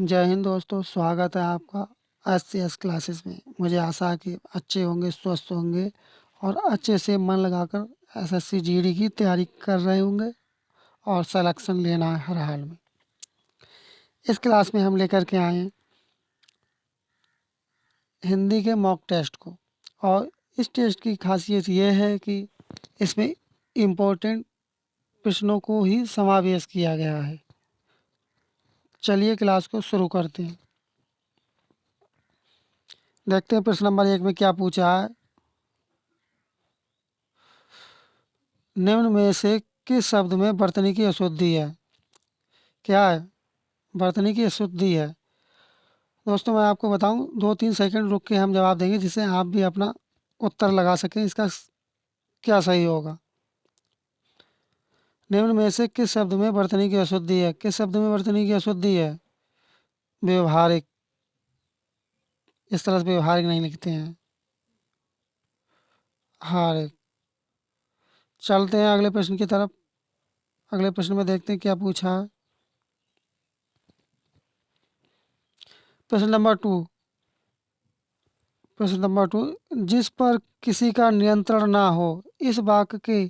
जय हिंद दोस्तों, स्वागत है आपका एस क्लासेस में। मुझे आशा है कि अच्छे होंगे, स्वस्थ होंगे और अच्छे से मन लगाकर एसएससी जीडी की तैयारी कर रहे होंगे और सिलेक्शन लेना है हर हाल में। इस क्लास में हम लेकर के आए हैं हिंदी के मॉक टेस्ट को। और इस टेस्ट की खासियत ये है कि इसमें इम्पोर्टेंट प्रश्नों को ही समावेश किया गया है। चलिए क्लास को शुरू करते हैं। देखते हैं प्रश्न नंबर 1 में क्या पूछा है। निम्न में से किस शब्द में वर्तनी की अशुद्धि है? क्या है? वर्तनी की अशुद्धि है। दोस्तों मैं आपको बताऊं, 2-3 सेकंड रुक के हम जवाब देंगे जिससे आप भी अपना उत्तर लगा सकें इसका क्या सही होगा। निम्न में से किस शब्द में वर्तनी की अशुद्धि है? किस शब्द में वर्तनी की अशुद्धि है? व्यवहारिक। इस तरह से व्यवहारिक नहीं लिखते हैं, हारिक। चलते हैं अगले प्रश्न की तरफ। अगले प्रश्न में देखते हैं क्या पूछा है। प्रश्न नंबर 2। प्रश्न नंबर 2, जिस पर किसी का नियंत्रण ना हो, इस वाक्य के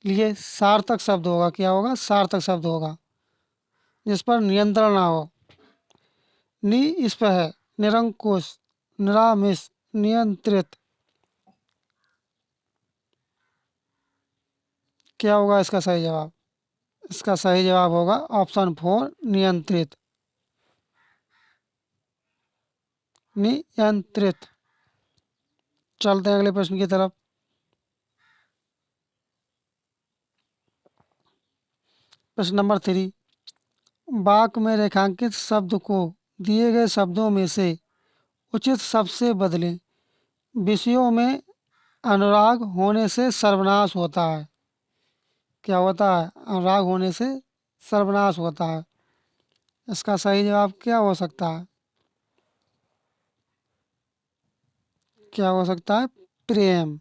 लिए सार्थक शब्द होगा। क्या होगा? सार्थक शब्द होगा। जिस पर नियंत्रण ना हो। नि इस पर है, निरंकुश, निरामिष, नियंत्रित। क्या होगा इसका सही जवाब? इसका सही जवाब होगा ऑप्शन 4, नियंत्रित। नियंत्रित। चलते हैं अगले प्रश्न की तरफ। प्रश्न नंबर 3, वाक्य में रेखांकित शब्द को दिए गए शब्दों में से उचित शब्द से बदलें। विषयों में अनुराग होने से सर्वनाश होता है। क्या होता है? अनुराग होने से सर्वनाश होता है। इसका सही जवाब क्या हो सकता है? क्या हो सकता है? प्रेम।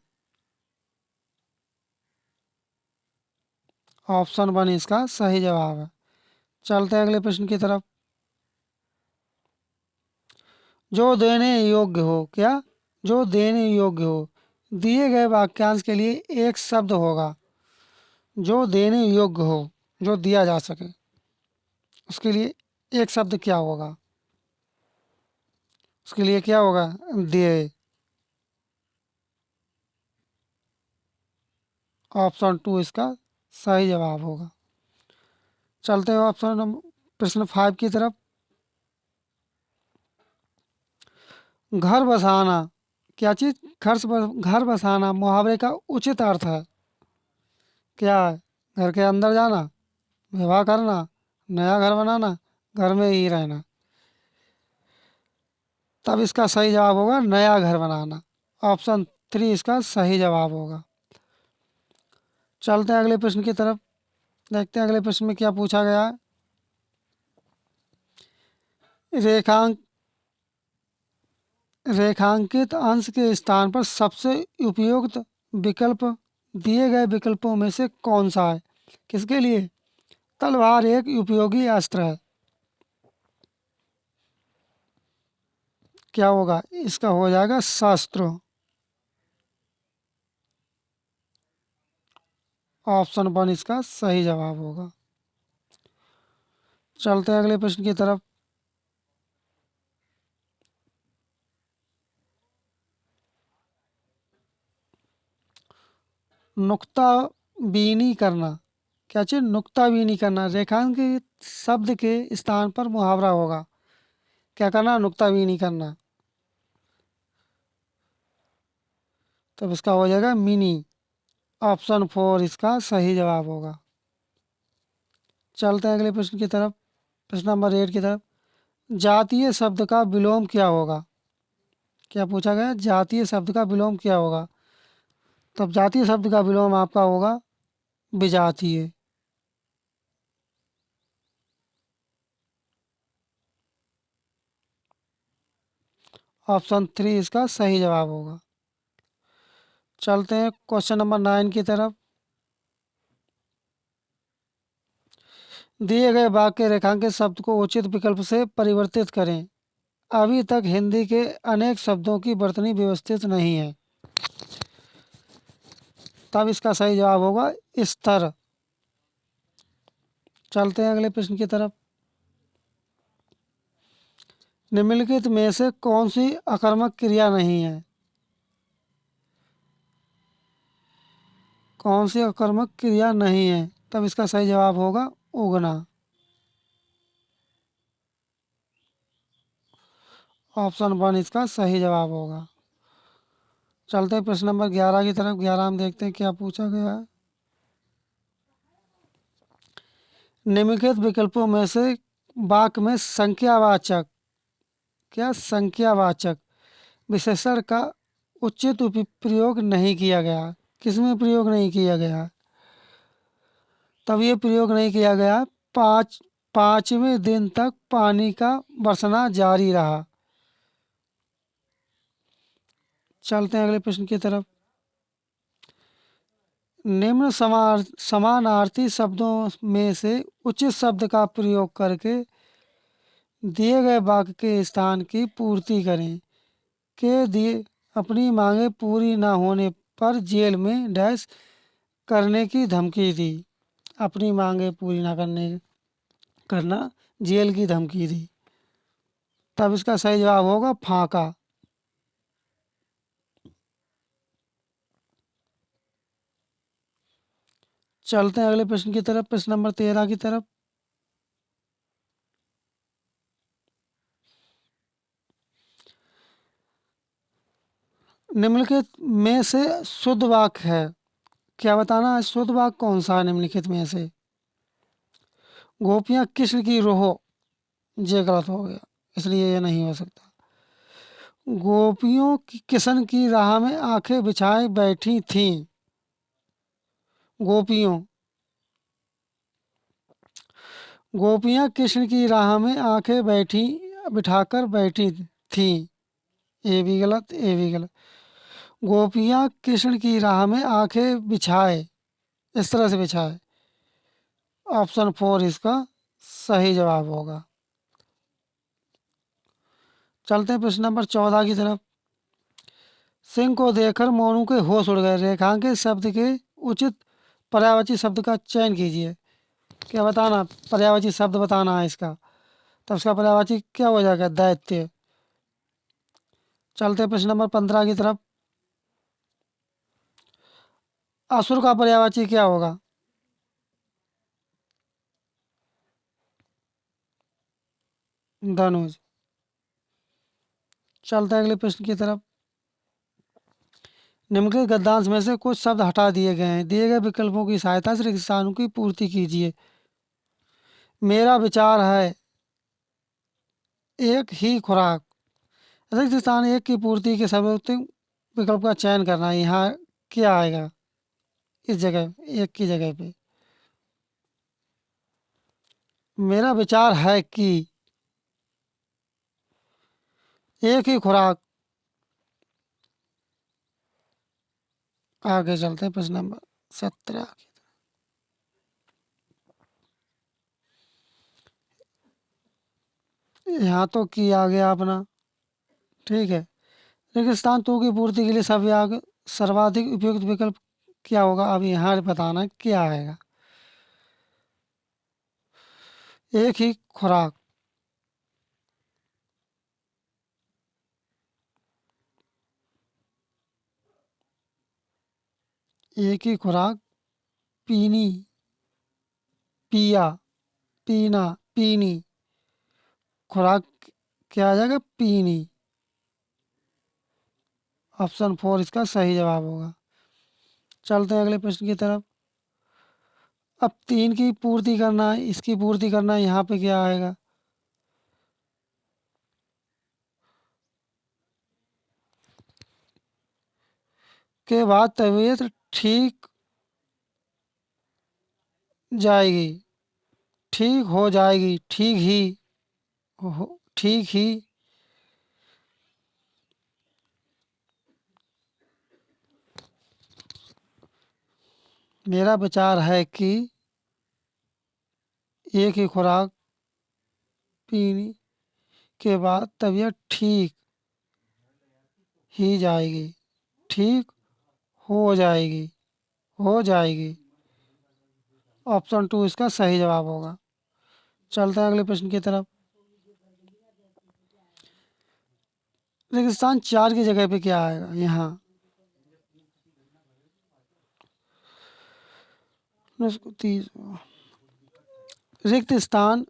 ऑप्शन 1 इसका सही जवाब है। चलते हैं अगले प्रश्न की तरफ। जो देने योग्य हो। क्या? जो देने योग्य हो। दिए गए वाक्यांश के लिए एक शब्द होगा जो देने योग्य हो, जो दिया जा सके। उसके लिए एक शब्द क्या होगा? उसके लिए क्या होगा? दे। ऑप्शन 2 इसका सही जवाब होगा। चलते हैं ऑप्शन नंबर प्रश्न 5 की तरफ। घर बसाना। क्या चीज? घर बसाना मुहावरे का उचित अर्थ है। क्या है? घर के अंदर जाना, विवाह करना, नया घर बनाना, घर में ही रहना। तब इसका सही जवाब होगा नया घर बनाना। ऑप्शन 3 इसका सही जवाब होगा। चलते हैं अगले प्रश्न की तरफ। देखते हैं अगले प्रश्न में क्या पूछा गया है। रेखांक रेखांकित अंश के स्थान पर सबसे उपयुक्त विकल्प दिए गए विकल्पों में से कौन सा है? किसके लिए? तलवार एक उपयोगी अस्त्र है। क्या होगा? इसका हो जाएगा शस्त्र। ऑप्शन 1 इसका सही जवाब होगा। चलते हैं अगले प्रश्न की तरफ। नुक्ता बीनी करना। क्या चीज? नुक्ता बीनी करना रेखांकित शब्द के स्थान पर मुहावरा होगा। क्या करना? नुक्ता बीनी करना। तब इसका हो जाएगा मिनी। ऑप्शन 4 इसका सही जवाब होगा। चलते हैं अगले प्रश्न की तरफ। प्रश्न नंबर 8 की तरफ। जातीय शब्द का विलोम क्या होगा? क्या पूछा गया? जातीय शब्द का विलोम क्या होगा? तब जातीय शब्द का विलोम आपका होगा विजातीय। ऑप्शन 3 इसका सही जवाब होगा। चलते हैं क्वेश्चन नंबर 9 की तरफ। दिए गए वाक्य रेखांकित शब्द को उचित विकल्प से परिवर्तित करें। अभी तक हिंदी के अनेक शब्दों की वर्तनी व्यवस्थित नहीं है। तब इसका सही जवाब होगा स्तर। चलते हैं अगले प्रश्न की तरफ। निम्नलिखित में से कौन सी आकर्मक क्रिया नहीं है? कौन सी आकर्मक क्रिया नहीं है? तब इसका सही जवाब होगा उगना। ऑप्शन 1 इसका सही जवाब होगा। चलते हैं प्रश्न नंबर 11 की तरफ। 11 में देखते हैं क्या पूछा गया है। निम्नलिखित विकल्पों में से वाक्य में संख्यावाचक, क्या संख्यावाचक विशेषण का उचित प्रयोग नहीं किया गया? किसमें प्रयोग नहीं किया गया? तब ये प्रयोग नहीं किया गया। पाँचवें दिन तक पानी का बरसना जारी रहा। चलते हैं अगले प्रश्न की तरफ। निम्न समानार्थी शब्दों में से उचित शब्द का प्रयोग करके दिए गए वाक्य के स्थान की पूर्ति करें। के दिए अपनी मांगें पूरी न होने पर जेल में डैश करने की धमकी दी। अपनी मांगें पूरी न करना जेल की धमकी दी। तब इसका सही जवाब होगा फांका। चलते हैं अगले प्रश्न की तरफ। प्रश्न नंबर 13 की तरफ। निम्नलिखित में से शुद्ध वाक्य है। क्या बताना है? शुद्ध वाक्य कौन सा है निम्नलिखित में से? गोपियां कृष्ण की रोह, ये गलत हो गया, इसलिए ये नहीं हो सकता। गोपियों की किशन की राह में आंखें बिछाए बैठी थीं। गोपियों गोपियां कृष्ण की राह में आंखें बिठाकर बैठी थीं। ये भी गलत, ये भी गलत। गोपियां कृष्ण की राह में आंखें बिछाए, इस तरह से बिछाए। ऑप्शन 4 इसका सही जवाब होगा। चलते हैं प्रश्न नंबर 14 की तरफ। सिंह को देखकर मोनू के होश उड़ गए। रेखांकित शब्द के उचित पर्यायवाची शब्द का चयन कीजिए। क्या बताना? पर्यायवाची शब्द बताना है इसका। तब इसका पर्यायवाची क्या हो जाएगा? दैत्य। चलते हैं प्रश्न नंबर 15 की तरफ। असुर का पर्यायवाची क्या होगा? धनुष। चलते हैं अगले प्रश्न की तरफ। निम्नलिखित गद्यांश में से कुछ शब्द हटा दिए गए हैं। दिए गए विकल्पों की सहायता से रिक्तानों की पूर्ति कीजिए। मेरा विचार है एक ही खुराक। रिक्त स्थान एक की पूर्ति के सर्वोत्तम विकल्प का चयन करना है। यहाँ क्या आएगा इस जगह, एक की जगह पे? मेरा विचार है कि एक ही खुराक। आगे चलते हैं प्रश्न नंबर 17। यहाँ तो की आ गया अपना, ठीक है। रेगिस्तान तो की पूर्ति के लिए सर्वाधिक उपयुक्त विकल्प क्या होगा? अब यहाँ बताना क्या आएगा। एक ही खुराक। एक ही खुराक। पीनी, पिया, पीना, पीनी। खुराक क्या आ जाएगा? पीनी। ऑप्शन 4 इसका सही जवाब होगा। चलते हैं अगले प्रश्न की तरफ। अब 3 की पूर्ति करना है, इसकी पूर्ति करना है। यहाँ पे क्या आएगा? के बाद तबीयत ठीक जाएगी, ठीक हो जाएगी, ठीक ही। मेरा विचार है कि एक ही खुराक पीने के बाद तबीयत ठीक ही जाएगी, ठीक हो जाएगी, हो जाएगी। ऑप्शन 2 इसका सही जवाब होगा। चलते हैं अगले प्रश्न की तरफ। रेगिस्तान 4 की जगह पे क्या आएगा यहाँ? रिक्त स्थान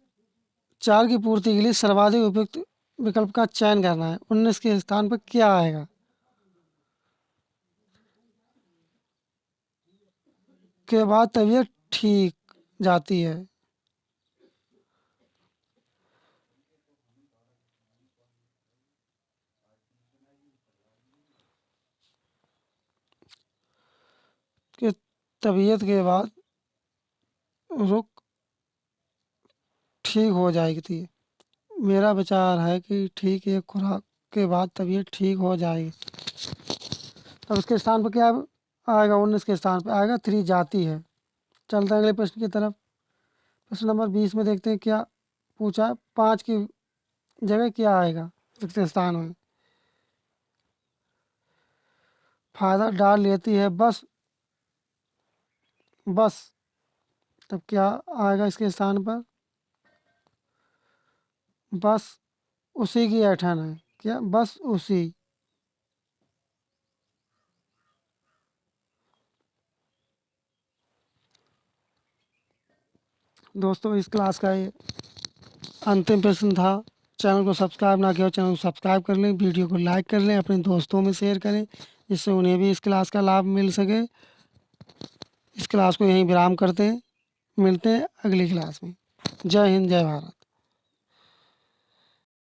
4 की पूर्ति के लिए सर्वाधिक उपयुक्त विकल्प का चयन करना है। 19 के स्थान पर क्या आएगा? के बाद तबीयत ठीक जाती है। कि तबीयत के बाद रुक ठीक हो जाएगी थी। मेरा विचार है कि ठीक एक खुराक के बाद तबीयत ठीक हो जाएगी। अब इसके स्थान पर क्या आएगा? 19 के स्थान पर आएगा 3 जाती है। चलते हैं अगले प्रश्न की तरफ। प्रश्न नंबर 20 में देखते हैं क्या पूछा है। 5 की जगह क्या आएगा रिक्त स्थान में? फायदा डाल लेती है बस, बस। तब क्या आएगा इसके स्थान पर? बस उसी की ऐठन है। क्या? बस उसी। दोस्तों इस क्लास का ये अंतिम प्रश्न था। चैनल को सब्सक्राइब ना किया हो चैनल को सब्सक्राइब कर लें, वीडियो को लाइक कर लें, अपने दोस्तों में शेयर करें जिससे उन्हें भी इस क्लास का लाभ मिल सके। इस क्लास को यहीं विराम करते हैं, मिलते हैं अगली क्लास में। जय हिंद, जय भारत।